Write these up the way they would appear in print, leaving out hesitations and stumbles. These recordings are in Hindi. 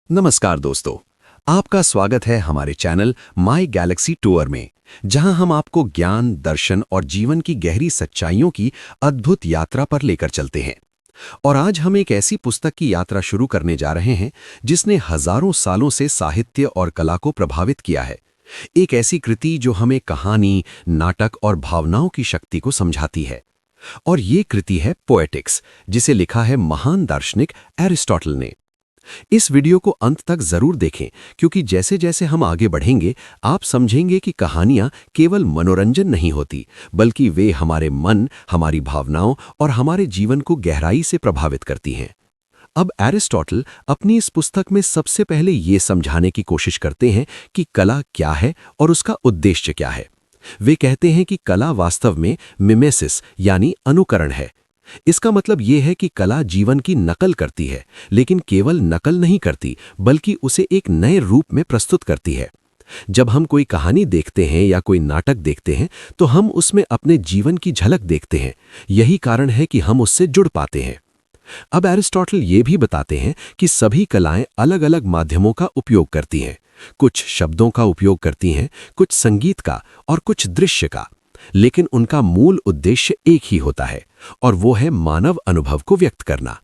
नमस्कार दोस्तों, आपका स्वागत है हमारे चैनल माई गैलेक्सी टूर में, जहां हम आपको ज्ञान, दर्शन और जीवन की गहरी सच्चाइयों की अद्भुत यात्रा पर लेकर चलते हैं। और आज हम एक ऐसी पुस्तक की यात्रा शुरू करने जा रहे हैं जिसने हजारों सालों से साहित्य और कला को प्रभावित किया है। एक ऐसी कृति जो हमें कहानी, नाटक और भावनाओं की शक्ति को समझाती है। और ये कृति है पोएटिक्स, जिसे लिखा है महान दार्शनिक एरिस्टोटल ने। इस वीडियो को अंत तक जरूर देखें, क्योंकि जैसे जैसे हम आगे बढ़ेंगे आप समझेंगे कि कहानियां केवल मनोरंजन नहीं होती, बल्कि वे हमारे मन, हमारी भावनाओं और हमारे जीवन को गहराई से प्रभावित करती हैं। अब एरिस्टोटल अपनी इस पुस्तक में सबसे पहले ये समझाने की कोशिश करते हैं कि कला क्या है और उसका उद्देश्य क्या है। वे कहते हैं कि कला वास्तव में मिमेसिस यानी अनुकरण है। इसका मतलब यह है कि कला जीवन की नकल करती है, लेकिन केवल नकल नहीं करती, बल्कि उसे एक नए रूप में प्रस्तुत करती है। जब हम कोई कहानी देखते हैं या कोई नाटक देखते हैं तो हम उसमें अपने जीवन की झलक देखते हैं। यही कारण है कि हम उससे जुड़ पाते हैं। अब एरिस्टोटल ये भी बताते हैं कि सभी कलाएं अलग अलग माध्यमों का उपयोग करती हैं। कुछ शब्दों का उपयोग करती हैं, कुछ संगीत का और कुछ दृश्य का, लेकिन उनका मूल उद्देश्य एक ही होता है, और वो है मानव अनुभव को व्यक्त करना।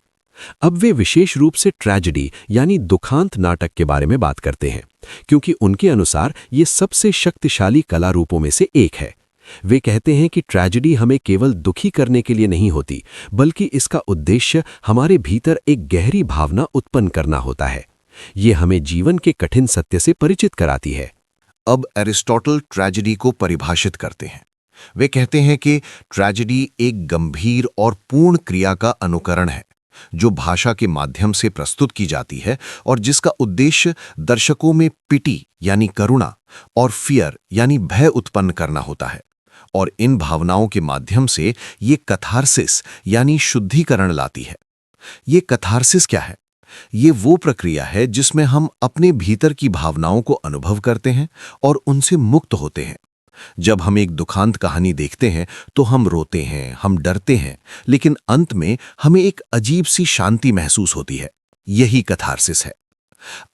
अब वे विशेष रूप से ट्रेजेडी यानी दुखांत नाटक के बारे में बात करते हैं, क्योंकि उनके अनुसार ये सबसे शक्तिशाली कला रूपों में से एक है। वे कहते हैं कि ट्रेजेडी हमें केवल दुखी करने के लिए नहीं होती, बल्कि इसका उद्देश्य हमारे भीतर एक गहरी भावना उत्पन्न करना होता है। ये हमें जीवन के कठिन सत्य से परिचित कराती है। अब एरिस्टोटल ट्रेजेडी को परिभाषित करते हैं। वे कहते हैं कि ट्रेजेडी एक गंभीर और पूर्ण क्रिया का अनुकरण है, जो भाषा के माध्यम से प्रस्तुत की जाती है और जिसका उद्देश्य दर्शकों में पिटी यानी करुणा और फियर यानी भय उत्पन्न करना होता है। और इन भावनाओं के माध्यम से ये कथारसिस यानी शुद्धिकरण लाती है। ये कथारसिस क्या है? ये वो प्रक्रिया है जिसमें हम अपने भीतर की भावनाओं को अनुभव करते हैं और उनसे मुक्त होते हैं। जब हम एक दुखांत कहानी देखते हैं तो हम रोते हैं, हम डरते हैं, लेकिन अंत में हमें एक अजीब सी शांति महसूस होती है। यही कथारसिस है।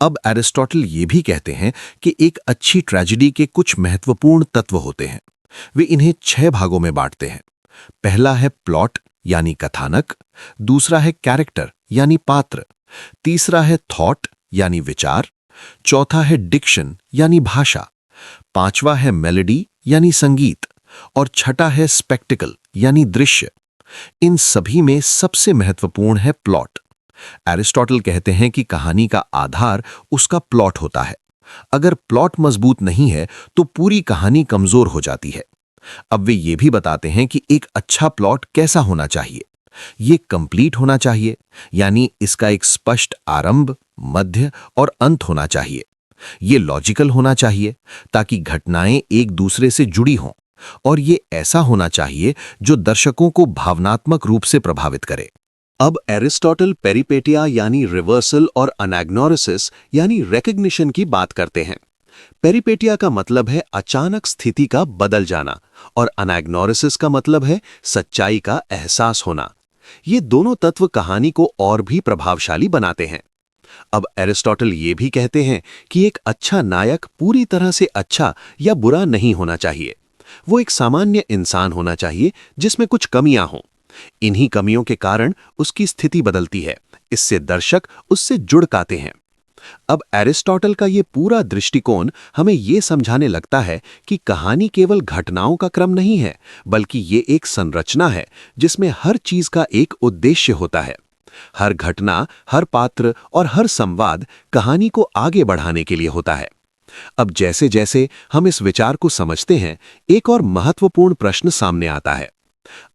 अब एरिस्टोटल ये भी कहते हैं कि एक अच्छी ट्रेजेडी के कुछ महत्वपूर्ण तत्व होते हैं। वे इन्हें 6 भागों में बांटते हैं। पहला है प्लॉट यानी कथानक, दूसरा है कैरेक्टर यानी पात्र, तीसरा है थॉट यानी विचार, चौथा है डिक्शन यानी भाषा, पांचवा है मेलोडी यानी संगीत, और छठा है स्पेक्टिकल यानी दृश्य। इन सभी में सबसे महत्वपूर्ण है प्लॉट। एरिस्टोटल कहते हैं कि कहानी का आधार उसका प्लॉट होता है। अगर प्लॉट मजबूत नहीं है तो पूरी कहानी कमजोर हो जाती है। अब वे ये भी बताते हैं कि एक अच्छा प्लॉट कैसा होना चाहिए। ये कंप्लीट होना चाहिए, यानी इसका एक स्पष्ट आरंभ, मध्य और अंत होना चाहिए। ये लॉजिकल होना चाहिए ताकि घटनाएं एक दूसरे से जुड़ी हों, और ये ऐसा होना चाहिए जो दर्शकों को भावनात्मक रूप से प्रभावित करे। अब एरिस्टोटल पेरिपेटिया यानी रिवर्सल और अनैग्नोरिसिस यानी रिकग्निशन की बात करते हैं। पेरिपेटिया का मतलब है अचानक स्थिति का बदल जाना, और अनैग्नोरिसिस का मतलब है सच्चाई का एहसास होना। ये दोनों तत्व कहानी को और भी प्रभावशाली बनाते हैं। अब एरिस्टोटल ये भी कहते हैं कि एक अच्छा नायक पूरी तरह से अच्छा या बुरा नहीं होना चाहिए। वो एक सामान्य इंसान होना चाहिए जिसमें कुछ कमियां हों। इन्हीं कमियों के कारण उसकी स्थिति बदलती है। इससे दर्शक उससे जुड़ पाते हैं। अब एरिस्टोटल का ये पूरा दृष्टिकोण हमें ये समझाने लगता है कि कहानी केवल घटनाओं का क्रम नहीं है, बल्कि ये एक संरचना है जिसमें हर चीज का एक उद्देश्य होता है। हर घटना, हर पात्र और हर संवाद कहानी को आगे बढ़ाने के लिए होता है। अब जैसे जैसे हम इस विचार को समझते हैं, एक और महत्वपूर्ण प्रश्न सामने आता है।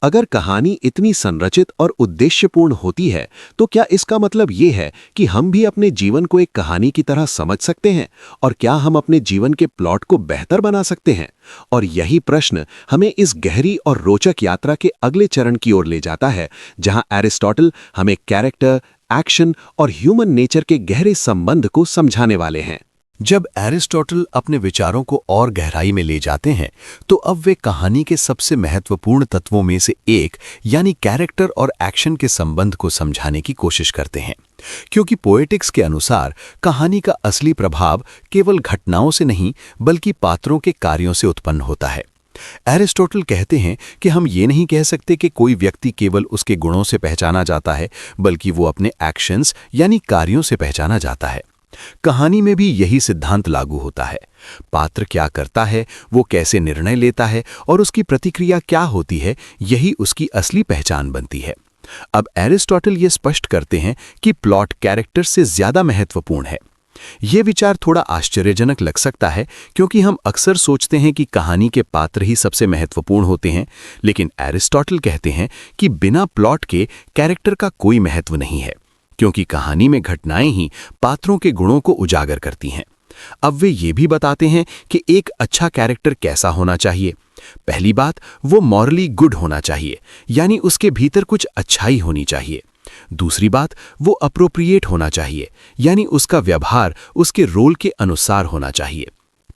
अगर कहानी इतनी संरचित और उद्देश्यपूर्ण होती है, तो क्या इसका मतलब ये है कि हम भी अपने जीवन को एक कहानी की तरह समझ सकते हैं? और क्या हम अपने जीवन के प्लॉट को बेहतर बना सकते हैं? और यही प्रश्न हमें इस गहरी और रोचक यात्रा के अगले चरण की ओर ले जाता है, जहां एरिस्टोटल हमें कैरेक्टर, एक्शन और ह्यूमन नेचर के गहरे संबंध को समझाने वाले हैं। जब एरिस्टोटल अपने विचारों को और गहराई में ले जाते हैं तो अब वे कहानी के सबसे महत्वपूर्ण तत्वों में से एक यानी कैरेक्टर और एक्शन के संबंध को समझाने की कोशिश करते हैं। क्योंकि पोएटिक्स के अनुसार कहानी का असली प्रभाव केवल घटनाओं से नहीं बल्कि पात्रों के कार्यों से उत्पन्न होता है। एरिस्टोटल कहते हैं कि हम ये नहीं कह सकते कि कोई व्यक्ति केवल उसके गुणों से पहचाना जाता है, बल्कि वो अपने एक्शंस यानी कार्यों से पहचाना जाता है। कहानी में भी यही सिद्धांत लागू होता है। पात्र क्या करता है, वो कैसे निर्णय लेता है और उसकी प्रतिक्रिया क्या होती है, यही उसकी असली पहचान बनती है। अब एरिस्टोटल ये स्पष्ट करते हैं कि प्लॉट कैरेक्टर से ज्यादा महत्वपूर्ण है। ये विचार थोड़ा आश्चर्यजनक लग सकता है, क्योंकि हम अक्सर सोचते हैं कि कहानी के पात्र ही सबसे महत्वपूर्ण होते हैं, लेकिन एरिस्टोटल कहते हैं कि बिना प्लॉट के कैरेक्टर का कोई महत्व नहीं है, क्योंकि कहानी में घटनाएं ही पात्रों के गुणों को उजागर करती हैं। अब वे ये भी बताते हैं कि एक अच्छा कैरेक्टर कैसा होना चाहिए। पहली बात, वो मॉरली गुड होना चाहिए, यानी उसके भीतर कुछ अच्छाई होनी चाहिए। दूसरी बात, वो अप्रोप्रिएट होना चाहिए, यानी उसका व्यवहार उसके रोल के अनुसार होना चाहिए।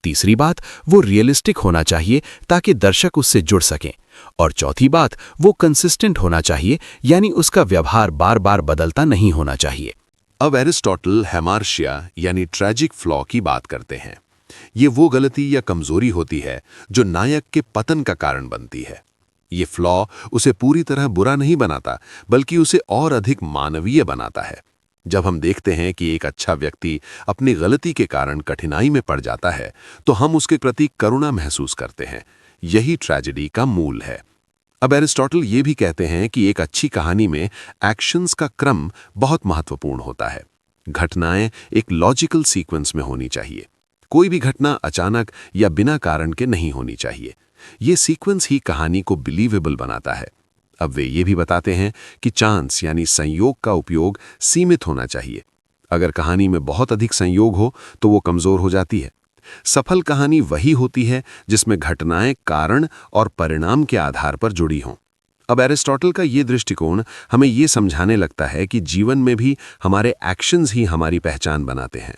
तीसरी बात, वो रियलिस्टिक होना चाहिए ताकि दर्शक उससे जुड़ सकें। और चौथी बात, वो कंसिस्टेंट होना चाहिए, यानी उसका व्यवहार बार बार बदलता नहीं होना चाहिए। अब एरिस्टोटल हेमार्शिया यानी ट्रेजिक फ्लॉ की बात करते हैं। ये वो गलती या कमजोरी होती है जो नायक के पतन का कारण बनती है। ये फ्लॉ उसे पूरी तरह बुरा नहीं बनाता, बल्कि उसे और अधिक मानवीय बनाता है। जब हम देखते हैं कि एक अच्छा व्यक्ति अपनी गलती के कारण कठिनाई में पड़ जाता है, तो हम उसके प्रति करुणा महसूस करते हैं। यही ट्रेजेडी का मूल है। अब एरिस्टोटल ये भी कहते हैं कि एक अच्छी कहानी में एक्शंस का क्रम बहुत महत्वपूर्ण होता है। घटनाएं एक लॉजिकल सीक्वेंस में होनी चाहिए। कोई भी घटना अचानक या बिना कारण के नहीं होनी चाहिए। ये सीक्वेंस ही कहानी को बिलीवेबल बनाता है। अब वे ये भी बताते हैं कि चांस यानी संयोग का उपयोग सीमित होना चाहिए। अगर कहानी में बहुत अधिक संयोग हो तो वो कमजोर हो जाती है। सफल कहानी वही होती है जिसमें घटनाएं कारण और परिणाम के आधार पर जुड़ी हों। अब एरिस्टोटल का ये दृष्टिकोण हमें ये समझाने लगता है कि जीवन में भी हमारे एक्शंस ही हमारी पहचान बनाते हैं।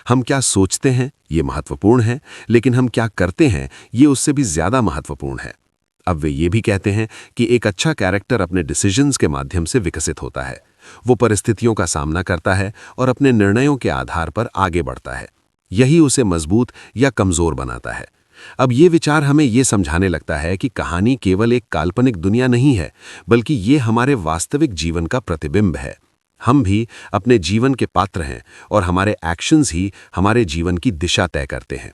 हम क्या सोचते हैं ये महत्वपूर्ण है, लेकिन हम क्या करते हैं ये उससे भी ज्यादा महत्वपूर्ण है। अब वे ये भी कहते हैं कि एक अच्छा कैरेक्टर अपने डिसीजंस के माध्यम से विकसित होता है। वो परिस्थितियों का सामना करता है और अपने निर्णयों के आधार पर आगे बढ़ता है। यही उसे मजबूत या कमजोर बनाता है। अब ये विचार हमें ये समझाने लगता है कि कहानी केवल एक काल्पनिक दुनिया नहीं है, बल्कि ये हमारे वास्तविक जीवन का प्रतिबिंब है। हम भी अपने जीवन के पात्र हैं और हमारे एक्शंस ही हमारे जीवन की दिशा तय करते हैं।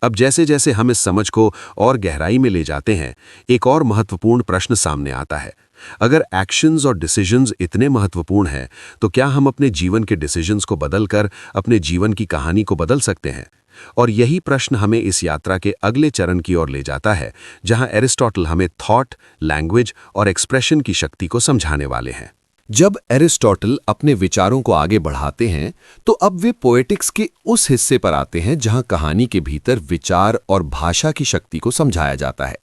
अब जैसे जैसे हम इस समझ को और गहराई में ले जाते हैं, एक और महत्वपूर्ण प्रश्न सामने आता है। अगर एक्शंस और डिसीजंस इतने महत्वपूर्ण हैं, तो क्या हम अपने जीवन के डिसीजंस को बदलकर अपने जीवन की कहानी को बदल सकते हैं? और यही प्रश्न हमें इस यात्रा के अगले चरण की ओर ले जाता है, जहां एरिस्टोटल हमें थॉट, लैंग्वेज और एक्सप्रेशन की शक्ति को समझाने वाले हैं। जब एरिस्टोटल अपने विचारों को आगे बढ़ाते हैं, तो अब वे पोएटिक्स के उस हिस्से पर आते हैं जहां कहानी के भीतर विचार और भाषा की शक्ति को समझाया जाता है।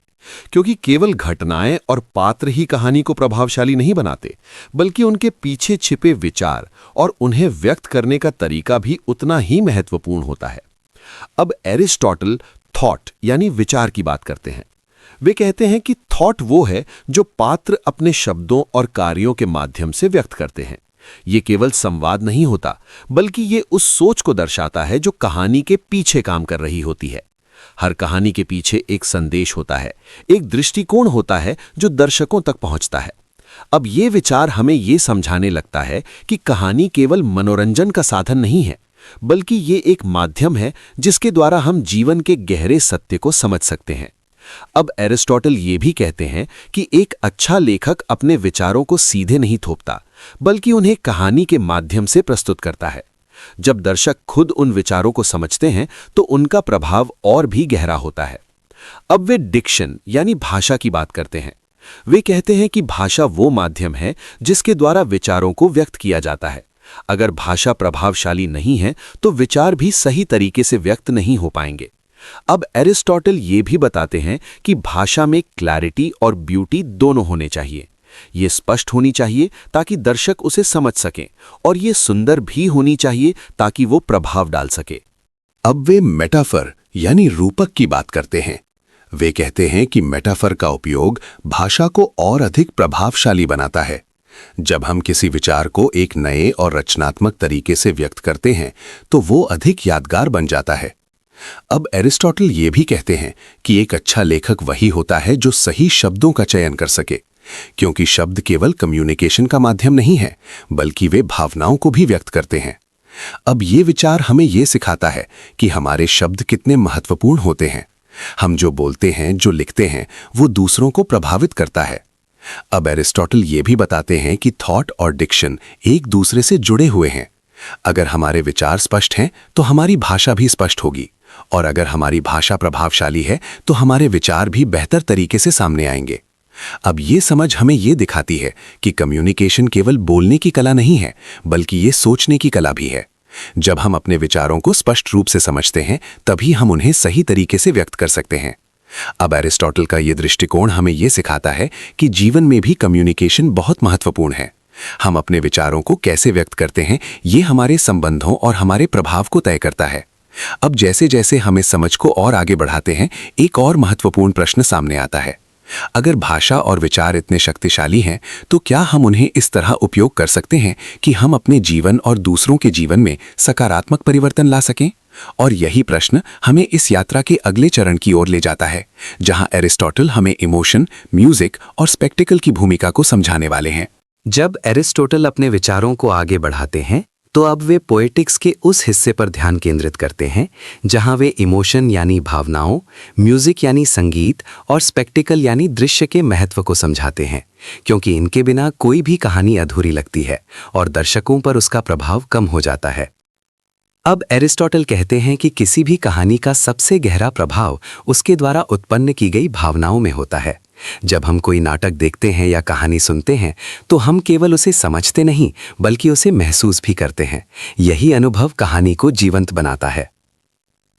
क्योंकि केवल घटनाएं और पात्र ही कहानी को प्रभावशाली नहीं बनाते, बल्कि उनके पीछे छिपे विचार और उन्हें व्यक्त करने का तरीका भी उतना ही महत्वपूर्ण होता है। अब एरिस्टोटल थॉट यानी विचार की बात करते हैं। वे कहते हैं कि थॉट वो है जो पात्र अपने शब्दों और कार्यों के माध्यम से व्यक्त करते हैं। ये केवल संवाद नहीं होता, बल्कि ये उस सोच को दर्शाता है जो कहानी के पीछे काम कर रही होती है। हर कहानी के पीछे एक संदेश होता है, एक दृष्टिकोण होता है जो दर्शकों तक पहुंचता है। अब ये विचार हमें ये समझाने लगता है कि कहानी केवल मनोरंजन का साधन नहीं है, बल्कि ये एक माध्यम है जिसके द्वारा हम जीवन के गहरे सत्य को समझ सकते हैं। अब एरिस्टोटल ये भी कहते हैं कि एक अच्छा लेखक अपने विचारों को सीधे नहीं थोपता, बल्कि उन्हें कहानी के माध्यम से प्रस्तुत करता है। जब दर्शक खुद उन विचारों को समझते हैं, तो उनका प्रभाव और भी गहरा होता है। अब वे डिक्शन यानी भाषा की बात करते हैं। वे कहते हैं कि भाषा वो माध्यम है जिसके द्वारा विचारों को व्यक्त किया जाता है। अगर भाषा प्रभावशाली नहीं है, तो विचार भी सही तरीके से व्यक्त नहीं हो पाएंगे। अब एरिस्टोटल ये भी बताते हैं कि भाषा में क्लैरिटी और ब्यूटी दोनों होने चाहिए। ये स्पष्ट होनी चाहिए ताकि दर्शक उसे समझ सकें, और ये सुंदर भी होनी चाहिए ताकि वो प्रभाव डाल सके। अब वे मेटाफर यानी रूपक की बात करते हैं। वे कहते हैं कि मेटाफर का उपयोग भाषा को और अधिक प्रभावशाली बनाता है। जब हम किसी विचार को एक नए और रचनात्मक तरीके से व्यक्त करते हैं तो वो अधिक यादगार बन जाता है। अब एरिस्टोटल ये भी कहते हैं कि एक अच्छा लेखक वही होता है जो सही शब्दों का चयन कर सके, क्योंकि शब्द केवल कम्युनिकेशन का माध्यम नहीं है, बल्कि वे भावनाओं को भी व्यक्त करते हैं। अब ये विचार हमें ये सिखाता है कि हमारे शब्द कितने महत्वपूर्ण होते हैं। हम जो बोलते हैं, जो लिखते हैं, वो दूसरों को प्रभावित करता है। अब एरिस्टोटल ये भी बताते हैं कि थॉट और डिक्शन एक दूसरे से जुड़े हुए हैं। अगर हमारे विचार स्पष्ट हैं तो हमारी भाषा भी स्पष्ट होगी, और अगर हमारी भाषा प्रभावशाली है तो हमारे विचार भी बेहतर तरीके से सामने आएंगे। अब ये समझ हमें ये दिखाती है कि कम्युनिकेशन केवल बोलने की कला नहीं है, बल्कि ये सोचने की कला भी है। जब हम अपने विचारों को स्पष्ट रूप से समझते हैं, तभी हम उन्हें सही तरीके से व्यक्त कर सकते हैं। अब एरिस्टोटल का ये दृष्टिकोण हमें ये सिखाता है कि जीवन में भी कम्युनिकेशन बहुत महत्वपूर्ण है। हम अपने विचारों को कैसे व्यक्त करते हैं, ये हमारे संबंधों और हमारे प्रभाव को तय करता है। अब जैसे जैसे हम इस समझ को और आगे बढ़ाते हैं, एक और महत्वपूर्ण प्रश्न सामने आता है। अगर भाषा और विचार इतने शक्तिशाली हैं, तो क्या हम उन्हें इस तरह उपयोग कर सकते हैं कि हम अपने जीवन और दूसरों के जीवन में सकारात्मक परिवर्तन ला सकें? और यही प्रश्न हमें इस यात्रा के अगले चरण की ओर ले जाता है, जहां एरिस्टोटल हमें इमोशन, म्यूजिक और स्पेक्टिकल की भूमिका को समझाने वाले हैं। जब एरिस्टोटल अपने विचारों को आगे बढ़ाते हैं, तो अब वे पोएटिक्स के उस हिस्से पर ध्यान केंद्रित करते हैं जहां वे इमोशन यानी भावनाओं, म्यूजिक यानी संगीत और स्पेक्टिकल यानी दृश्य के महत्व को समझाते हैं, क्योंकि इनके बिना कोई भी कहानी अधूरी लगती है और दर्शकों पर उसका प्रभाव कम हो जाता है। अब एरिस्टोटल कहते हैं कि किसी भी कहानी का सबसे गहरा प्रभाव उसके द्वारा उत्पन्न की गई भावनाओं में होता है। जब हम कोई नाटक देखते हैं या कहानी सुनते हैं, तो हम केवल उसे समझते नहीं, बल्कि उसे महसूस भी करते हैं। यही अनुभव कहानी को जीवंत बनाता है।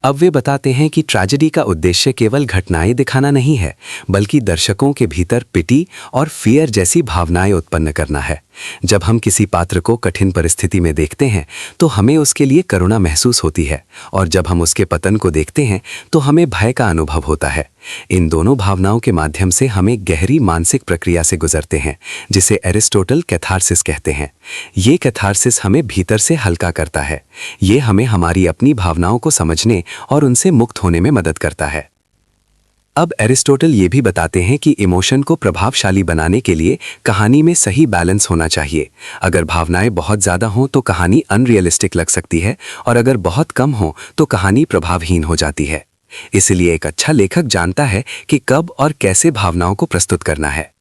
अब वे बताते हैं कि ट्रेजेडी का उद्देश्य केवल घटनाएं दिखाना नहीं है, बल्कि दर्शकों के भीतर पिटी और फियर जैसी भावनाएं उत्पन्न करना है। जब हम किसी पात्र को कठिन परिस्थिति में देखते हैं, तो हमें उसके लिए करुणा महसूस होती है, और जब हम उसके पतन को देखते हैं, तो हमें भय का अनुभव होता है। इन दोनों भावनाओं के माध्यम से हमें गहरी मानसिक प्रक्रिया से गुजरते हैं, जिसे एरिस्टोटल कैथारसिस कहते हैं। ये कैथारसिस हमें भीतर से हल्का करता है। ये हमें हमारी अपनी भावनाओं को समझने और उनसे मुक्त होने में मदद करता है। अब एरिस्टोटल ये भी बताते हैं कि इमोशन को प्रभावशाली बनाने के लिए कहानी में सही बैलेंस होना चाहिए। अगर भावनाएं बहुत ज़्यादा हों तो कहानी अनरियलिस्टिक लग सकती है, और अगर बहुत कम हों तो कहानी प्रभावहीन हो जाती है। इसलिए एक अच्छा लेखक जानता है कि कब और कैसे भावनाओं को प्रस्तुत करना है।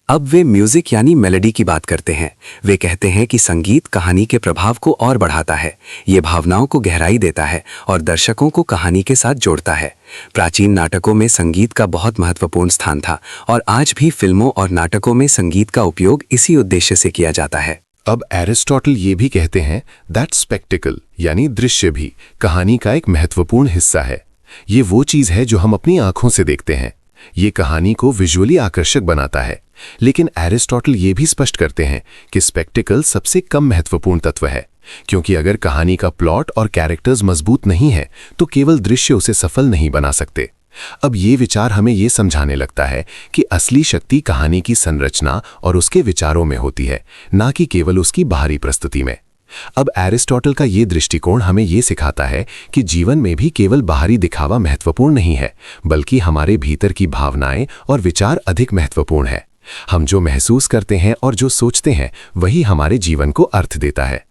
अब वे म्यूजिक यानी मेलोडी की बात करते हैं। वे कहते हैं कि संगीत कहानी के प्रभाव को और बढ़ाता है। ये भावनाओं को गहराई देता है और दर्शकों को कहानी के साथ जोड़ता है। प्राचीन नाटकों में संगीत का बहुत महत्वपूर्ण स्थान था, और आज भी फिल्मों और नाटकों में संगीत का उपयोग इसी उद्देश्य से किया जाता है। अब एरिस्टोटल ये भी कहते हैं दैट स्पेक्टिकल यानी दृश्य भी कहानी का एक महत्वपूर्ण हिस्सा है। ये वो चीज़ है जो हम अपनी आंखों से देखते हैं। ये कहानी को विजुअली आकर्षक बनाता है। लेकिन एरिस्टोटल ये भी स्पष्ट करते हैं कि स्पेक्टिकल सबसे कम महत्वपूर्ण तत्व है, क्योंकि अगर कहानी का प्लॉट और कैरेक्टर्स मजबूत नहीं है तो केवल दृश्य उसे सफल नहीं बना सकते। अब ये विचार हमें ये समझाने लगता है कि असली शक्ति कहानी की संरचना और उसके विचारों में होती है, ना कि केवल उसकी बाहरी प्रस्तुति में। अब एरिस्टोटल का ये दृष्टिकोण हमें ये सिखाता है कि जीवन में भी केवल बाहरी दिखावा महत्वपूर्ण नहीं है, बल्कि हमारे भीतर की भावनाएं और विचार अधिक महत्वपूर्ण है। हम जो महसूस करते हैं और जो सोचते हैं, वही हमारे जीवन को अर्थ देता है।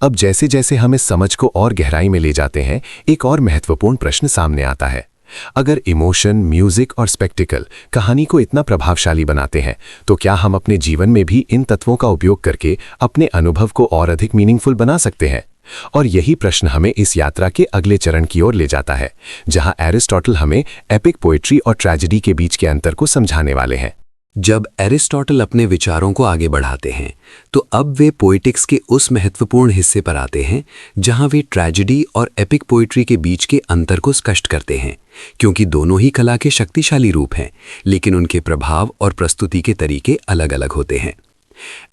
अब जैसे जैसे हम इस समझ को और गहराई में ले जाते हैं, एक और महत्वपूर्ण प्रश्न सामने आता है। अगर इमोशन, म्यूजिक और स्पेक्टिकल कहानी को इतना प्रभावशाली बनाते हैं, तो क्या हम अपने जीवन में भी इन तत्वों का उपयोग करके अपने अनुभव को और अधिक मीनिंगफुल बना सकते हैं? और यही प्रश्न हमें इस यात्रा के अगले चरण की ओर ले जाता है, जहां एरिस्टोटल हमें एपिक पोएट्री और ट्रेजेडी के बीच के अंतर को समझाने वाले हैं। जब एरिस्टोटल अपने विचारों को आगे बढ़ाते हैं, तो अब वे पोएटिक्स के उस महत्वपूर्ण हिस्से पर आते हैं जहां वे ट्रेजेडी और एपिक पोएट्री के बीच के अंतर को स्पष्ट करते हैं, क्योंकि दोनों ही कला के शक्तिशाली रूप हैं, लेकिन उनके प्रभाव और प्रस्तुति के तरीके अलग अलग होते हैं।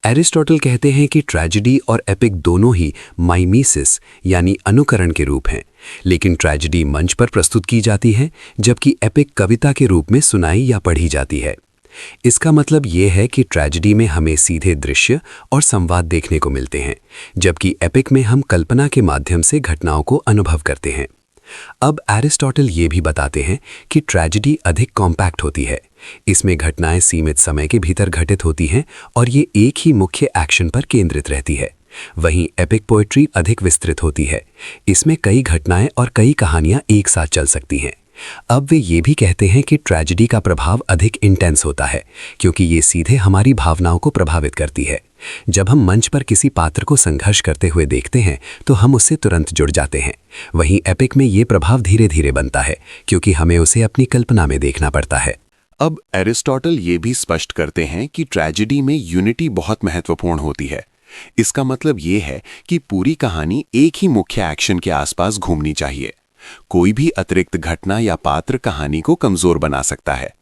एरिस्टोटल कहते हैं कि ट्रेजेडी और एपिक दोनों ही माइमीसिस यानी अनुकरण के रूप हैं, लेकिन ट्रेजेडी मंच पर प्रस्तुत की जाती है, जबकि एपिक कविता के रूप में सुनाई या पढ़ी जाती है। इसका मतलब ये है कि ट्रेजेडी में हमें सीधे दृश्य और संवाद देखने को मिलते हैं, जबकि एपिक में हम कल्पना के माध्यम से घटनाओं को अनुभव करते हैं। अब एरिस्टोटल ये भी बताते हैं कि ट्रेजेडी अधिक कॉम्पैक्ट होती है। इसमें घटनाएं सीमित समय के भीतर घटित होती हैं और ये एक ही मुख्य एक्शन पर केंद्रित रहती है। वहीं एपिक पोएट्री अधिक विस्तृत होती है। इसमें कई घटनाएं और कई कहानियां एक साथ चल सकती हैं। अब वे ये भी कहते हैं कि ट्रेजेडी का प्रभाव अधिक इंटेंस होता है, क्योंकि ये सीधे हमारी भावनाओं को प्रभावित करती है। जब हम मंच पर किसी पात्र को संघर्ष करते हुए देखते हैं तो हम उससे तुरंत जुड़ जाते हैं। वहीं एपिक में ये प्रभाव धीरे धीरे बनता है, क्योंकि हमें उसे अपनी कल्पना में देखना पड़ता है। अब एरिस्टोटल ये भी स्पष्ट करते हैं कि ट्रेजेडी में यूनिटी बहुत महत्वपूर्ण होती है। इसका मतलब ये है कि पूरी कहानी एक ही मुख्य एक्शन के आसपास घूमनी चाहिए। कोई भी अतिरिक्त घटना या पात्र कहानी को कमजोर बना सकता है।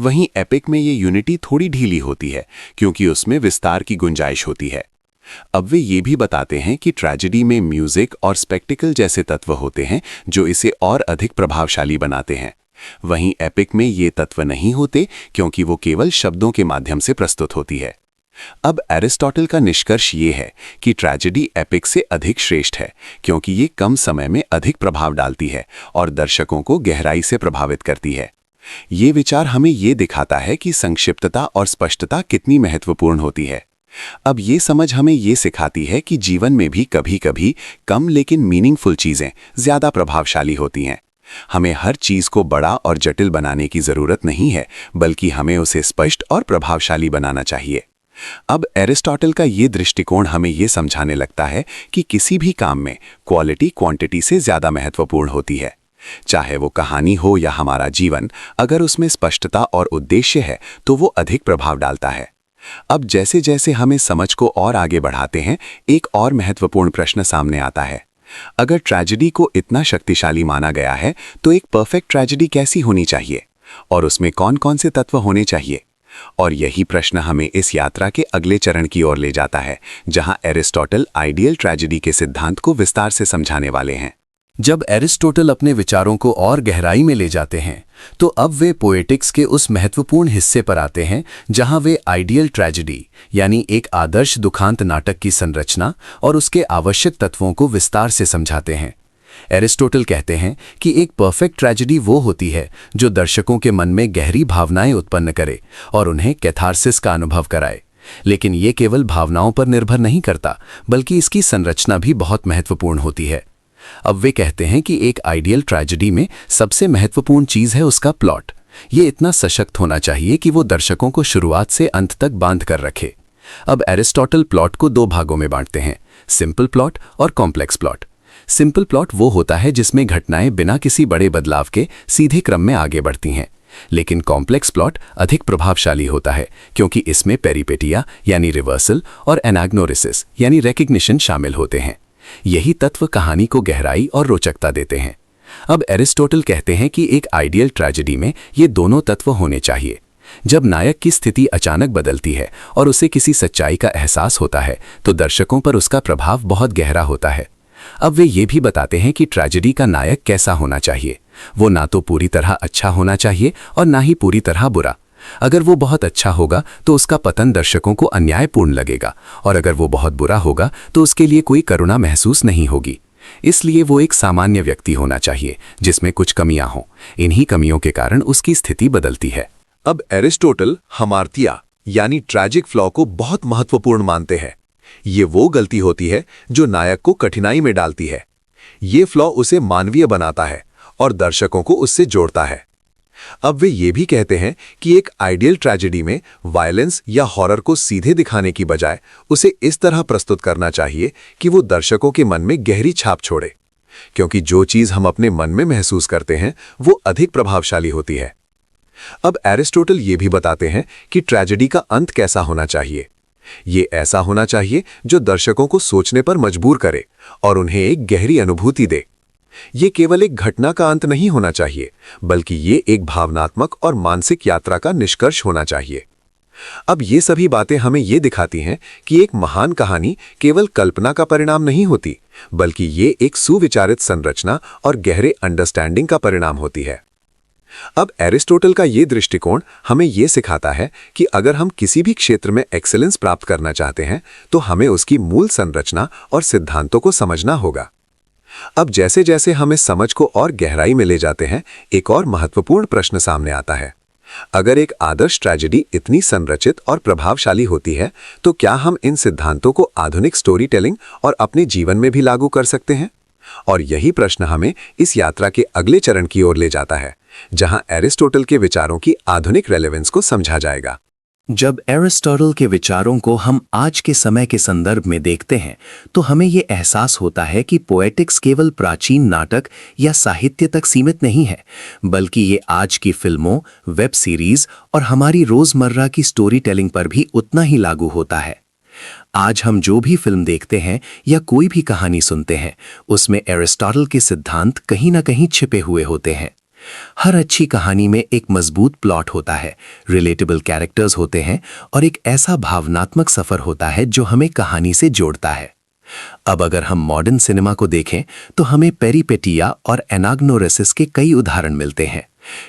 वहीं एपिक में ये यूनिटी थोड़ी ढीली होती है, क्योंकि उसमें विस्तार की गुंजाइश होती है। अब वे ये भी बताते हैं कि ट्रेजेडी में म्यूजिक और स्पेक्टिकल जैसे तत्व होते हैं जो इसे और अधिक प्रभावशाली बनाते हैं। वहीं एपिक में ये तत्व नहीं होते, क्योंकि वो केवल शब्दों के माध्यम से प्रस्तुत होती है। अब एरिस्टोटल का निष्कर्ष ये है कि ट्रेजेडी एपिक से अधिक श्रेष्ठ है, क्योंकि ये कम समय में अधिक प्रभाव डालती है और दर्शकों को गहराई से प्रभावित करती है। ये विचार हमें ये दिखाता है कि संक्षिप्तता और स्पष्टता कितनी महत्वपूर्ण होती है। अब ये समझ हमें ये सिखाती है कि जीवन में भी कभी-कभी कम लेकिन मीनिंगफुल चीजें ज्यादा प्रभावशाली होती हैं। हमें हर चीज को बड़ा और जटिल बनाने की जरूरत नहीं है, बल्कि हमें उसे स्पष्ट और प्रभावशाली बनाना चाहिए। अब एरिस्टोटल का ये दृष्टिकोण हमें ये समझाने लगता है कि किसी भी काम में क्वालिटी क्वांटिटी से ज्यादा महत्वपूर्ण होती है। चाहे वो कहानी हो या हमारा जीवन, अगर उसमें स्पष्टता और उद्देश्य है तो वो अधिक प्रभाव डालता है। अब जैसे जैसे हमें समझ को और आगे बढ़ाते हैं, एक और महत्वपूर्ण प्रश्न सामने आता है। अगर ट्रेजेडी को इतना शक्तिशाली माना गया है तो एक परफेक्ट ट्रेजेडी कैसी होनी चाहिए और उसमें कौन कौन से तत्व होने चाहिए? और यही प्रश्न हमें इस यात्रा के अगले चरण की ओर ले जाता है, जहां एरिस्टोटल आइडियल ट्रेजेडी के सिद्धांत को विस्तार से समझाने वाले हैं। जब एरिस्टोटल अपने विचारों को और गहराई में ले जाते हैं तो अब वे पोएटिक्स के उस महत्वपूर्ण हिस्से पर आते हैं जहां वे आइडियल ट्रेजेडी यानी एक आदर्श दुखांत नाटक की संरचना और उसके आवश्यक तत्वों को विस्तार से समझाते हैं। एरिस्टोटल कहते हैं कि एक परफेक्ट ट्रेजेडी वो होती है जो दर्शकों के मन में गहरी भावनाएं उत्पन्न करे और उन्हें कैथारसिस का अनुभव कराए। लेकिन ये केवल भावनाओं पर निर्भर नहीं करता, बल्कि इसकी संरचना भी बहुत महत्वपूर्ण होती है। अब वे कहते हैं कि एक आइडियल ट्रेजेडी में सबसे महत्वपूर्ण चीज है उसका प्लॉट। ये इतना सशक्त होना चाहिए कि वो दर्शकों को शुरुआत से अंत तक बांध कर रखे। अब एरिस्टोटल प्लॉट को दो भागों में बांटते हैं, सिंपल प्लॉट और कॉम्प्लेक्स प्लॉट। सिंपल प्लॉट वो होता है जिसमें घटनाएं बिना किसी बड़े बदलाव के सीधे क्रम में आगे बढ़ती हैं। लेकिन कॉम्प्लेक्स प्लॉट अधिक प्रभावशाली होता है, क्योंकि इसमें पेरिपेटिया यानी रिवर्सल और एनाग्नोरिसिस यानी रेकग्निशन शामिल होते हैं। यही तत्व कहानी को गहराई और रोचकता देते हैं। अब एरिस्टोटल कहते हैं कि एक आइडियल ट्रेजेडी में ये दोनों तत्व होने चाहिए। जब नायक की स्थिति अचानक बदलती है और उसे किसी सच्चाई का एहसास होता है तो दर्शकों पर उसका प्रभाव बहुत गहरा होता है। अब वे ये भी बताते हैं कि ट्रेजेडी का नायक कैसा होना चाहिए। वो ना तो पूरी तरह अच्छा होना चाहिए और ना ही पूरी तरह बुरा। अगर वो बहुत अच्छा होगा तो उसका पतन दर्शकों को अन्यायपूर्ण लगेगा, और अगर वो बहुत बुरा होगा तो उसके लिए कोई करुणा महसूस नहीं होगी। इसलिए वो एक सामान्य व्यक्ति होना चाहिए जिसमें कुछ कमियां हों। इन्हीं कमियों के कारण उसकी स्थिति बदलती है। अब एरिस्टोटल हमार्तिया यानी ट्रैजिक फ्लॉ को बहुत महत्वपूर्ण मानते हैं। ये वो गलती होती है जो नायक को कठिनाई में डालती है। ये फ्लॉ उसे मानवीय बनाता है और दर्शकों को उससे जोड़ता है। अब वे ये भी कहते हैं कि एक आइडियल ट्रेजेडी में वायलेंस या हॉरर को सीधे दिखाने की बजाय उसे इस तरह प्रस्तुत करना चाहिए कि वो दर्शकों के मन में गहरी छाप छोड़े, क्योंकि जो चीज हम अपने मन में महसूस करते हैं वो अधिक प्रभावशाली होती है। अब एरिस्टोटल ये भी बताते हैं कि ट्रेजेडी का अंत कैसा होना चाहिए। ये ऐसा होना चाहिए जो दर्शकों को सोचने पर मजबूर करे और उन्हें एक गहरी अनुभूति दे। ये केवल एक घटना का अंत नहीं होना चाहिए, बल्कि ये एक भावनात्मक और मानसिक यात्रा का निष्कर्ष होना चाहिए। अब ये सभी बातें हमें ये दिखाती हैं कि एक महान कहानी केवल कल्पना का परिणाम नहीं होती, बल्कि ये एक सुविचारित संरचना और गहरे अंडरस्टैंडिंग का परिणाम होती है। अब एरिस्टोटल का ये दृष्टिकोण हमें ये सिखाता है कि अगर हम किसी भी क्षेत्र में एक्सेलेंस प्राप्त करना चाहते हैं तो हमें उसकी मूल संरचना और सिद्धांतों को समझना होगा। अब जैसे जैसे हम इस समझ को और गहराई में ले जाते हैं, एक और महत्वपूर्ण प्रश्न सामने आता है। अगर एक आदर्श ट्रेजेडी इतनी संरचित और प्रभावशाली होती है तो क्या हम इन सिद्धांतों को आधुनिक स्टोरी टेलिंग और अपने जीवन में भी लागू कर सकते हैं? और यही प्रश्न हमें इस यात्रा के अगले चरण की ओर ले जाता है, जहां एरिस्टोटल के विचारों की आधुनिक रेलेवेंस को समझा जाएगा। जब एरिस्टोटल के विचारों को हम आज के समय के संदर्भ में देखते हैं तो हमें ये एहसास होता है कि पोएटिक्स केवल प्राचीन नाटक या साहित्य तक सीमित नहीं है, बल्कि ये आज की फिल्मों, वेब सीरीज और हमारी रोजमर्रा की स्टोरी टेलिंग पर भी उतना ही लागू होता है। आज हम जो भी फिल्म देखते हैं या कोई भी कहानी सुनते हैं, उसमें एरिस्टोटल के सिद्धांत कहीं ना कहीं छिपे हुए होते हैं। हर अच्छी कहानी में एक मजबूत प्लॉट होता है, रिलेटेबल कैरेक्टर्स होते हैं और एक ऐसा भावनात्मक सफर होता है जो हमें कहानी से जोड़ता है। अब अगर हम मॉडर्न सिनेमा को देखें तो हमें पेरिपेटिया और एनाग्नोरेसिस के कई उदाहरण मिलते हैं।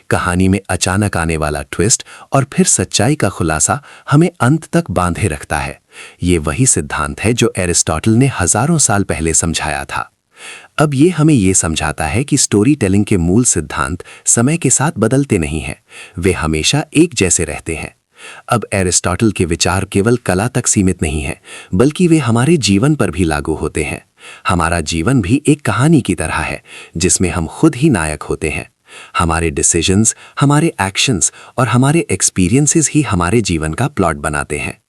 कहानी में अचानक आने वाला ट्विस्ट और फिर सच्चाई का खुलासा हमें अंत तक बांधे रखता है। ये वही सिद्धांत है जो एरिस्टोटल ने हजारों साल पहले समझाया था। अब ये हमें ये समझाता है कि स्टोरी टेलिंग के मूल सिद्धांत समय के साथ बदलते नहीं हैं, वे हमेशा एक जैसे रहते हैं। अब एरिस्टोटल के विचार केवल कला तक सीमित नहीं हैं, बल्कि वे हमारे जीवन पर भी लागू होते हैं। हमारा जीवन भी एक कहानी की तरह है जिसमें हम खुद ही नायक होते हैं। हमारे डिसीजंस, हमारे एक्शंस और हमारे एक्सपीरियंसेस ही हमारे जीवन का प्लॉट बनाते हैं।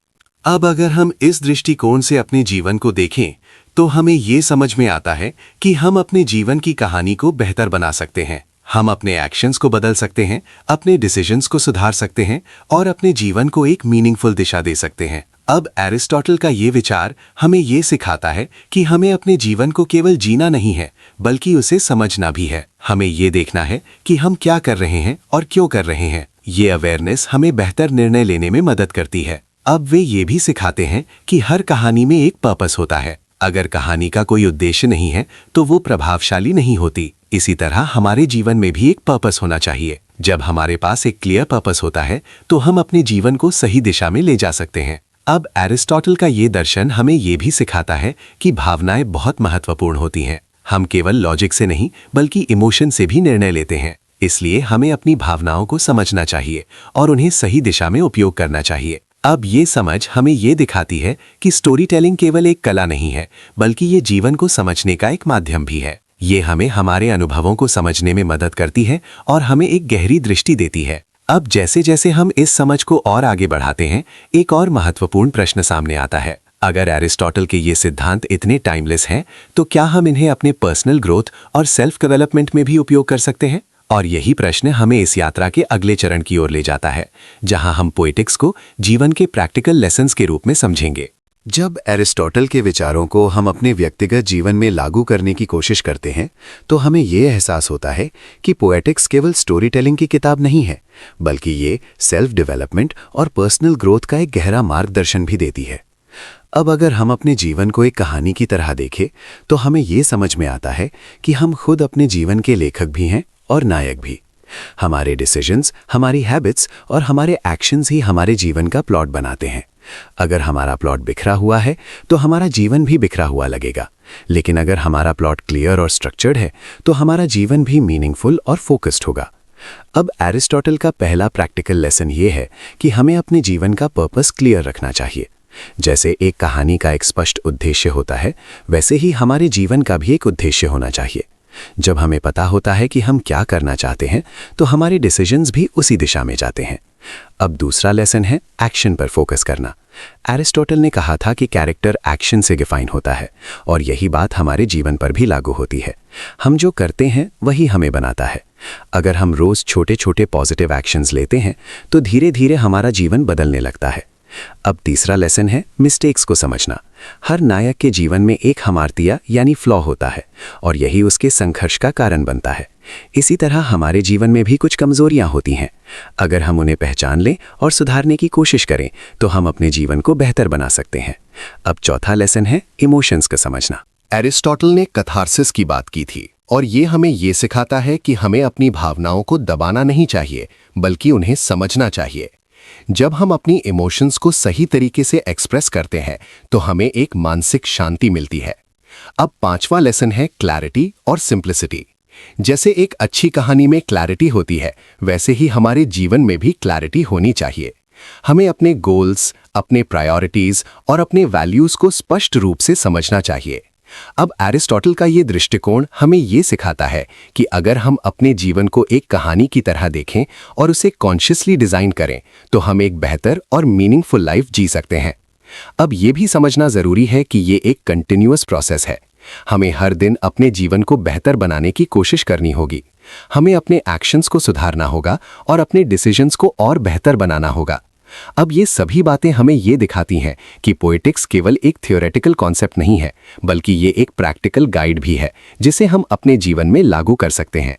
अब अगर हम इस दृष्टिकोण से अपने जीवन को देखें तो हमें ये समझ में आता है कि हम अपने जीवन की कहानी को बेहतर बना सकते हैं। हम अपने एक्शंस को बदल सकते हैं, अपने डिसीजंस को सुधार सकते हैं और अपने जीवन को एक मीनिंगफुल दिशा दे सकते हैं। अब एरिस्टोटल का ये विचार हमें ये सिखाता है कि हमें अपने जीवन को केवल जीना नहीं है, बल्कि उसे समझना भी है। हमें ये देखना है कि हम क्या कर रहे हैं और क्यों कर रहे हैं। ये अवेयरनेस हमें बेहतर निर्णय लेने में मदद करती है। अब वे ये भी सिखाते हैं कि हर कहानी में एक पर्पस होता है। अगर कहानी का कोई उद्देश्य नहीं है तो वो प्रभावशाली नहीं होती। इसी तरह हमारे जीवन में भी एक पर्पस होना चाहिए। जब हमारे पास एक क्लियर पर्पस होता है तो हम अपने जीवन को सही दिशा में ले जा सकते हैं। अब एरिस्टोटल का ये दर्शन हमें ये भी सिखाता है कि भावनाएं बहुत महत्वपूर्ण होती हैं। हम केवल लॉजिक से नहीं बल्कि इमोशन से भी निर्णय लेते हैं। इसलिए हमें अपनी भावनाओं को समझना चाहिए और उन्हें सही दिशा में उपयोग करना चाहिए। अब ये समझ हमें ये दिखाती है कि स्टोरी टेलिंग केवल एक कला नहीं है, बल्कि ये जीवन को समझने का एक माध्यम भी है। ये हमें हमारे अनुभवों को समझने में मदद करती है और हमें एक गहरी दृष्टि देती है। अब जैसे जैसे हम इस समझ को और आगे बढ़ाते हैं, एक और महत्वपूर्ण प्रश्न सामने आता है। अगर एरिस्टोटल के ये सिद्धांत इतने टाइमलेस हैं, तो क्या हम इन्हें अपने पर्सनल ग्रोथ और सेल्फ डेवलपमेंट में भी उपयोग कर सकते हैं? और यही प्रश्न हमें इस यात्रा के अगले चरण की ओर ले जाता है, जहां हम पोएटिक्स को जीवन के प्रैक्टिकल लेसन्स के रूप में समझेंगे। जब एरिस्टोटल के विचारों को हम अपने व्यक्तिगत जीवन में लागू करने की कोशिश करते हैं तो हमें ये एहसास होता है कि पोएटिक्स केवल स्टोरी टेलिंग की किताब नहीं है, बल्कि ये सेल्फ डेवलपमेंट और पर्सनल ग्रोथ का एक गहरा मार्गदर्शन भी देती है। अब अगर हम अपने जीवन को एक कहानी की तरह देखें तो हमें ये समझ में आता है कि हम खुद अपने जीवन के लेखक भी हैं और नायक भी। हमारे डिसीजंस, हमारी हैबिट्स और हमारे एक्शंस ही हमारे जीवन का प्लॉट बनाते हैं। अगर हमारा प्लॉट बिखरा हुआ है तो हमारा जीवन भी बिखरा हुआ लगेगा, लेकिन अगर हमारा प्लॉट क्लियर और स्ट्रक्चर्ड है तो हमारा जीवन भी मीनिंगफुल और फोकस्ड होगा। अब एरिस्टोटल का पहला प्रैक्टिकल लेसन ये है कि हमें अपने जीवन का पर्पस क्लियर रखना चाहिए। जैसे एक कहानी का एक स्पष्ट उद्देश्य होता है, वैसे ही हमारे जीवन का भी एक उद्देश्य होना चाहिए। जब हमें पता होता है कि हम क्या करना चाहते हैं तो हमारे डिसीजंस भी उसी दिशा में जाते हैं। अब दूसरा लेसन है एक्शन पर फोकस करना। एरिस्टोटल ने कहा था कि कैरेक्टर एक्शन से डिफाइन होता है और यही बात हमारे जीवन पर भी लागू होती है। हम जो करते हैं वही हमें बनाता है। अगर हम रोज छोटे छोटे पॉजिटिव एक्शंस लेते हैं तो धीरे धीरे हमारा जीवन बदलने लगता है। अब तीसरा लेसन है मिस्टेक्स को समझना। हर नायक के जीवन में एक हमारतिया यानी फ्लॉ होता है और यही उसके संघर्ष का कारण बनता है। इसी तरह हमारे जीवन में भी कुछ कमजोरियां होती हैं। अगर हम उन्हें पहचान लें और सुधारने की कोशिश करें तो हम अपने जीवन को बेहतर बना सकते हैं। अब चौथा लेसन है इमोशंस का समझना। एरिस्टोटल ने कैथार्सिस की बात की थी, और ये हमें ये सिखाता है कि हमें अपनी भावनाओं को दबाना नहीं चाहिए, बल्कि उन्हें समझना चाहिए। जब हम अपनी इमोशंस को सही तरीके से एक्सप्रेस करते हैं तो हमें एक मानसिक शांति मिलती है। अब 5वां लेसन है क्लैरिटी और सिंप्लिसिटी। जैसे एक अच्छी कहानी में क्लैरिटी होती है, वैसे ही हमारे जीवन में भी क्लैरिटी होनी चाहिए। हमें अपने गोल्स, अपने प्रायोरिटीज और अपने वैल्यूज को स्पष्ट रूप से समझना चाहिए। अब एरिस्टोटल का ये दृष्टिकोण हमें ये सिखाता है कि अगर हम अपने जीवन को एक कहानी की तरह देखें और उसे कॉन्शियसली डिजाइन करें तो हम एक बेहतर और मीनिंगफुल लाइफ जी सकते हैं। अब ये भी समझना जरूरी है कि ये एक कंटिन्यूअस प्रोसेस है। हमें हर दिन अपने जीवन को बेहतर बनाने की कोशिश करनी होगी। हमें अपने एक्शंस को सुधारना होगा और अपने डिसीजंस को और बेहतर बनाना होगा। अब ये सभी बातें हमें ये दिखाती हैं कि पोएटिक्स केवल एक थ्योरेटिकल कॉन्सेप्ट नहीं है, बल्कि ये एक प्रैक्टिकल गाइड भी है जिसे हम अपने जीवन में लागू कर सकते हैं।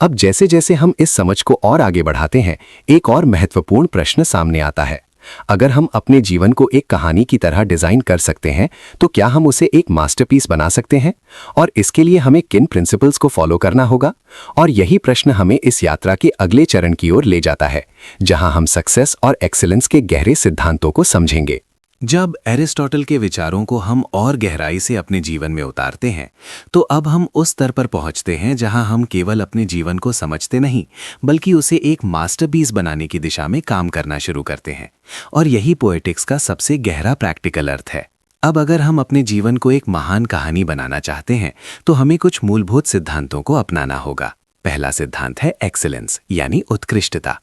अब जैसे जैसे हम इस समझ को और आगे बढ़ाते हैं, एक और महत्वपूर्ण प्रश्न सामने आता है। अगर हम अपने जीवन को एक कहानी की तरह डिजाइन कर सकते हैं, तो क्या हम उसे एक मास्टरपीस बना सकते हैं? और इसके लिए हमें किन प्रिंसिपल्स को फॉलो करना होगा? और यही प्रश्न हमें इस यात्रा के अगले चरण की ओर ले जाता है, जहां हम सक्सेस और एक्सीलेंस के गहरे सिद्धांतों को समझेंगे। जब एरिस्टोटल के विचारों को हम और गहराई से अपने जीवन में उतारते हैं, तो अब हम उस स्तर पर पहुंचते हैं जहां हम केवल अपने जीवन को समझते नहीं, बल्कि उसे एक मास्टरपीस बनाने की दिशा में काम करना शुरू करते हैं। और यही पोएटिक्स का सबसे गहरा प्रैक्टिकल अर्थ है। अब अगर हम अपने जीवन को एक महान कहानी बनाना चाहते हैं, तो हमें कुछ मूलभूत सिद्धांतों को अपनाना होगा। पहला सिद्धांत है एक्सीलेंस, यानी उत्कृष्टता।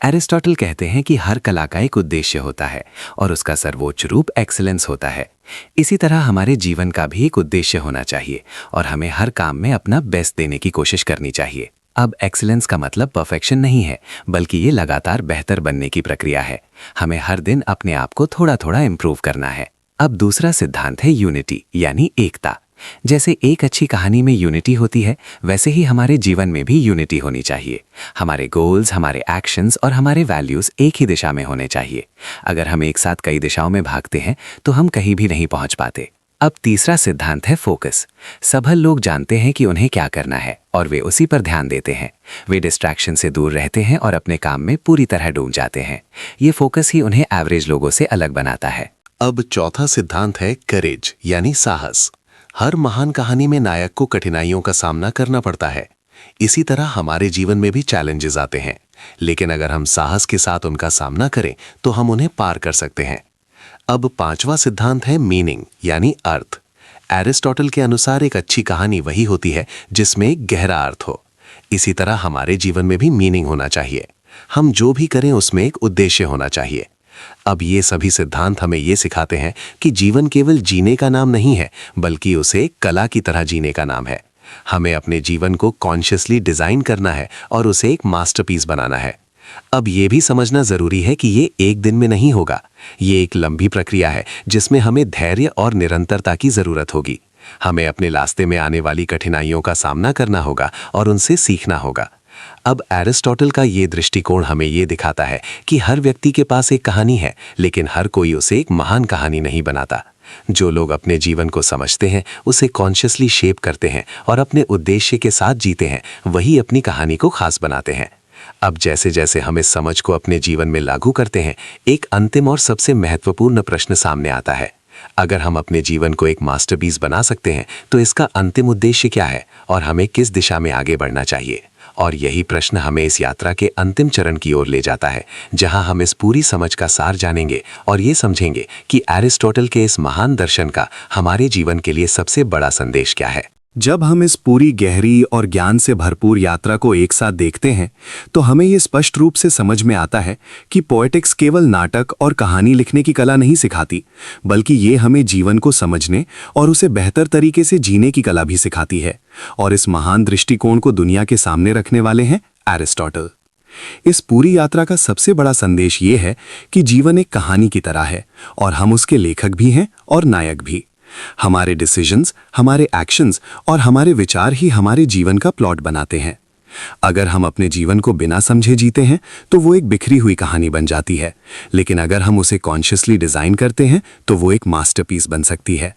एरिस्टोटल कहते हैं कि हर कला का एक उद्देश्य होता है और उसका सर्वोच्च रूप एक्सीलेंस होता है। इसी तरह हमारे जीवन का भी एक उद्देश्य होना चाहिए और हमें हर काम में अपना बेस्ट देने की कोशिश करनी चाहिए। अब एक्सीलेंस का मतलब परफेक्शन नहीं है, बल्कि ये लगातार बेहतर बनने की प्रक्रिया है। हमें हर दिन अपने आप को थोड़ा थोड़ा इम्प्रूव करना है। अब दूसरा सिद्धांत है यूनिटी, यानी एकता। जैसे एक अच्छी कहानी में यूनिटी होती है, वैसे ही हमारे जीवन में भी यूनिटी होनी चाहिए। हमारे गोल्स, हमारे एक्शंस और हमारे वैल्यूज एक ही दिशा में होने चाहिए। अगर हम एक साथ कई दिशाओं में भागते हैं तो हम कहीं भी नहीं पहुंच पाते। अब तीसरा सिद्धांत है फोकस। सफल लोग जानते हैं कि उन्हें क्या करना है और वे उसी पर ध्यान देते हैं। वे डिस्ट्रैक्शन से दूर रहते हैं और अपने काम में पूरी तरह डूब जाते हैं। ये फोकस ही उन्हें एवरेज लोगों से अलग बनाता है। अब चौथा सिद्धांत है करेज, यानी साहस। हर महान कहानी में नायक को कठिनाइयों का सामना करना पड़ता है। इसी तरह हमारे जीवन में भी चैलेंजेस आते हैं, लेकिन अगर हम साहस के साथ उनका सामना करें तो हम उन्हें पार कर सकते हैं। अब पांचवा सिद्धांत है मीनिंग, यानी अर्थ। एरिस्टोटल के अनुसार एक अच्छी कहानी वही होती है जिसमें एक गहरा अर्थ हो। इसी तरह हमारे जीवन में भी मीनिंग होना चाहिए। हम जो भी करें उसमें एक उद्देश्य होना चाहिए। अब ये सभी सिद्धांत हमें ये सिखाते हैं कि जीवन केवल जीने का नाम नहीं है, बल्कि उसे एक कला की तरह जीने का नाम है। हमें अपने जीवन को कॉन्शियसली डिजाइन करना है और उसे एक मास्टरपीस बनाना है। अब ये भी समझना जरूरी है कि ये एक दिन में नहीं होगा। ये एक लंबी प्रक्रिया है जिसमें हमें धैर्य और निरंतरता की जरूरत होगी। हमें अपने रास्ते में आने वाली कठिनाइयों का सामना करना होगा और उनसे सीखना होगा। अब एरिस्टोटल का ये दृष्टिकोण हमें ये दिखाता है कि हर व्यक्ति के पास एक कहानी है, लेकिन हर कोई उसे एक महान कहानी नहीं बनाता। जो लोग अपने जीवन को समझते हैं, उसे कॉन्शियसली शेप करते हैं और अपने उद्देश्य के साथ जीते हैं, वही अपनी कहानी को खास बनाते हैं। अब जैसे जैसे हम इस समझ को अपने जीवन में लागू करते हैं, एक अंतिम और सबसे महत्वपूर्ण प्रश्न सामने आता है। अगर हम अपने जीवन को एक मास्टरपीस बना सकते हैं, तो इसका अंतिम उद्देश्य क्या है और हमें किस दिशा में आगे बढ़ना चाहिए? और यही प्रश्न हमें इस यात्रा के अंतिम चरण की ओर ले जाता है, जहां हम इस पूरी समझ का सार जानेंगे और ये समझेंगे कि एरिस्टोटल के इस महान दर्शन का हमारे जीवन के लिए सबसे बड़ा संदेश क्या है। जब हम इस पूरी गहरी और ज्ञान से भरपूर यात्रा को एक साथ देखते हैं, तो हमें ये स्पष्ट रूप से समझ में आता है कि पोएटिक्स केवल नाटक और कहानी लिखने की कला नहीं सिखाती, बल्कि ये हमें जीवन को समझने और उसे बेहतर तरीके से जीने की कला भी सिखाती है। और इस महान दृष्टिकोण को दुनिया के सामने रखने वाले हैं एरिस्टोटल। इस पूरी यात्रा का सबसे बड़ा संदेश ये है कि जीवन एक कहानी की तरह है और हम उसके लेखक भी हैं और नायक भी। हमारे डिसीजंस, हमारे एक्शंस और हमारे विचार ही हमारे जीवन का प्लॉट बनाते हैं। अगर हम अपने जीवन को बिना समझे जीते हैं तो वो एक बिखरी हुई कहानी बन जाती है, लेकिन अगर हम उसे कॉन्शियसली डिजाइन करते हैं तो वो एक मास्टरपीस बन सकती है।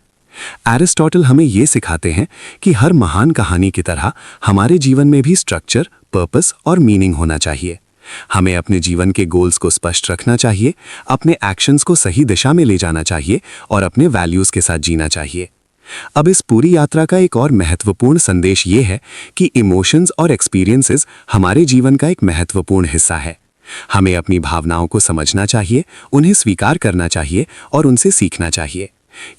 एरिस्टोटल हमें ये सिखाते हैं कि हर महान कहानी की तरह हमारे जीवन में भी स्ट्रक्चर, पर्पस और मीनिंग होना चाहिए। हमें अपने जीवन के गोल्स को स्पष्ट रखना चाहिए, अपने एक्शंस को सही दिशा में ले जाना चाहिए और अपने वैल्यूज के साथ जीना चाहिए। अब इस पूरी यात्रा का एक और महत्वपूर्ण संदेश ये है कि इमोशंस और एक्सपीरियंसेस हमारे जीवन का एक महत्वपूर्ण हिस्सा है। हमें अपनी भावनाओं को समझना चाहिए, उन्हें स्वीकार करना चाहिए और उनसे सीखना चाहिए।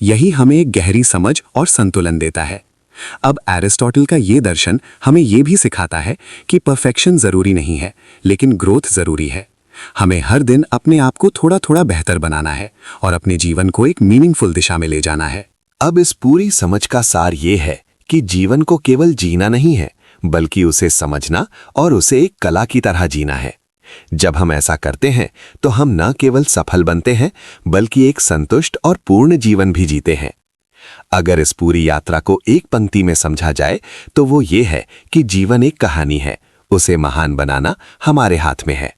यही हमें एक गहरी समझ और संतुलन देता है। अब एरिस्टोटल का ये दर्शन हमें ये भी सिखाता है कि परफेक्शन जरूरी नहीं है, लेकिन ग्रोथ जरूरी है। हमें हर दिन अपने आप को थोड़ा थोड़ा बेहतर बनाना है और अपने जीवन को एक मीनिंगफुल दिशा में ले जाना है। अब इस पूरी समझ का सार ये है कि जीवन को केवल जीना नहीं है, बल्कि उसे समझना और उसे एक कला की तरह जीना है। जब हम ऐसा करते हैं तो हम न केवल सफल बनते हैं, बल्कि एक संतुष्ट और पूर्ण जीवन भी जीते हैं। अगर इस पूरी यात्रा को एक पंक्ति में समझा जाए तो वो ये है कि जीवन एक कहानी है, उसे महान बनाना हमारे हाथ में है।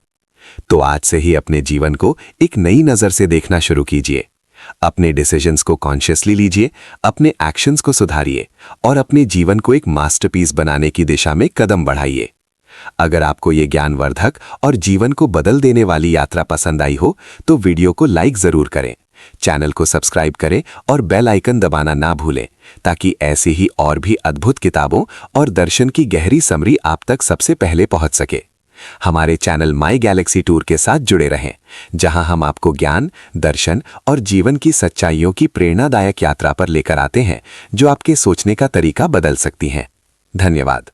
तो आज से ही अपने जीवन को एक नई नज़र से देखना शुरू कीजिए। अपने डिसीजंस को कॉन्शियसली लीजिए, अपने एक्शंस को सुधारिए और अपने जीवन को एक मास्टरपीस बनाने की दिशा में कदम बढ़ाइए। अगर आपको ये ज्ञानवर्धक और जीवन को बदल देने वाली यात्रा पसंद आई हो तो वीडियो को लाइक जरूर करें, चैनल को सब्सक्राइब करें और बेल आइकन दबाना ना भूलें, ताकि ऐसी ही और भी अद्भुत किताबों और दर्शन की गहरी समरी आप तक सबसे पहले पहुंच सके। हमारे चैनल माई गैलेक्सी टूर के साथ जुड़े रहें, जहां हम आपको ज्ञान, दर्शन और जीवन की सच्चाइयों की प्रेरणादायक यात्रा पर लेकर आते हैं, जो आपके सोचने का तरीका बदल सकती हैं। धन्यवाद।